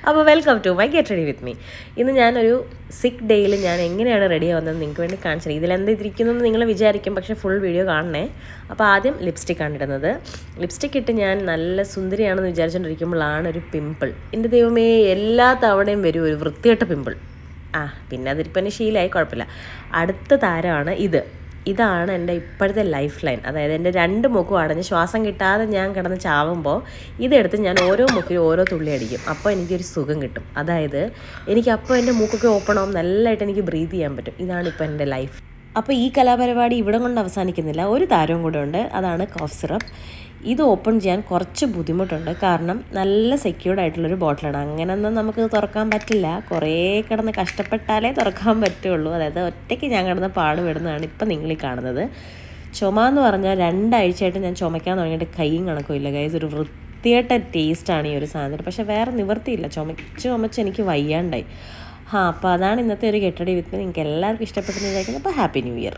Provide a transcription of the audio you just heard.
അപ്പോൾ welcome to my get ready with me. ഇന്ന് ഞാനൊരു സിക്ക് ഡേയിൽ ഞാൻ എങ്ങനെയാണ് റെഡി ആവുന്നത് നിങ്ങൾക്ക് വേണ്ടി കാണിച്ചത്. ഇതിലെന്ത് ഇരിക്കുന്നതെന്ന് നിങ്ങൾ വിചാരിക്കും, പക്ഷേ ഫുൾ വീഡിയോ കാണണേ. അപ്പോൾ ആദ്യം ലിപ്സ്റ്റിക്കാണ് ഇടുന്നത്. ലിപ്സ്റ്റിക് ഇട്ട് ഞാൻ നല്ല സുന്ദരിയാണെന്ന് വിചാരിച്ചുകൊണ്ടിരിക്കുമ്പോഴാണ് ഒരു പിമ്പിൾ. എൻ്റെ ദൈവമേ, എല്ലാ തവണയും വരും ഒരു വൃത്തികെട്ട പിമ്പിൾ. പിന്നെ അതിരിപ്പം തന്നെ ശീലമായി, കുഴപ്പമില്ല. അടുത്ത താരമാണ് ഇതാണ് എൻ്റെ ഇപ്പോഴത്തെ ലൈഫ് ലൈൻ. അതായത് എൻ്റെ 2 മൂക്കും അടഞ്ഞ് ശ്വാസം കിട്ടാതെ ഞാൻ കിടന്ന് ചാവുമ്പോൾ ഇതെടുത്ത് ഞാൻ ഓരോ മൂക്കിലും ഓരോ തുള്ളി അടിക്കും. അപ്പോൾ എനിക്കൊരു സുഖം കിട്ടും. അതായത് എനിക്കപ്പോൾ എൻ്റെ മൂക്കൊക്കെ ഓപ്പൺ ആവും, നല്ലതായിട്ട് എനിക്ക് ബ്രീത്ത് ചെയ്യാൻ പറ്റും. ഇതാണിപ്പോൾ എൻ്റെ ലൈഫ്. അപ്പോൾ ഈ കലാപരിപാടി ഇവിടെ കൊണ്ട് അവസാനിക്കുന്നില്ല. ഒരു താരവും കൂടെ ഉണ്ട്, അതാണ് കോഫ് സിറപ്പ്. ഇത് ഓപ്പൺ ചെയ്യാൻ കുറച്ച് ബുദ്ധിമുട്ടുണ്ട്, കാരണം നല്ല സെക്യൂർഡ് ആയിട്ടുള്ളൊരു ബോട്ടിലാണ്. അങ്ങനെയൊന്നും നമുക്ക് തുറക്കാൻ പറ്റില്ല, കുറേ കിടന്ന് കഷ്ടപ്പെട്ടാലേ തുറക്കാൻ പറ്റുള്ളൂ. അതായത് ഒറ്റയ്ക്ക് ഞാൻ കിടന്ന് പാടുപെടുന്നതാണ് ഇപ്പം നിങ്ങളീ കാണുന്നത്. ചുമ എന്ന് പറഞ്ഞാൽ 2 ആഴ്ചയായിട്ട് ഞാൻ ചുമയ്ക്കാൻ തുടങ്ങിയിട്ട് കൈയും കണക്കുമില്ല ഗൈസ്. ഒരു വൃത്തിയായിട്ട ടേസ്റ്റാണ് ഈ ഒരു സാധനത്തിന്. പക്ഷേ വേറെ നിവർത്തിയില്ല, ചുമച്ച് എനിക്ക് വയ്യാണ്ടായി. അപ്പോൾ അതാണ് ഇന്നത്തെ ഒരു ഗെറ്റ് റെഡി വിത്ത് മീ. നിങ്ങൾക്ക് എല്ലാവർക്കും ഇഷ്ടപ്പെട്ടെന്ന് വിചാരിക്കുന്നത്. അപ്പോൾ ഹാപ്പി ന്യൂ ഇയർ.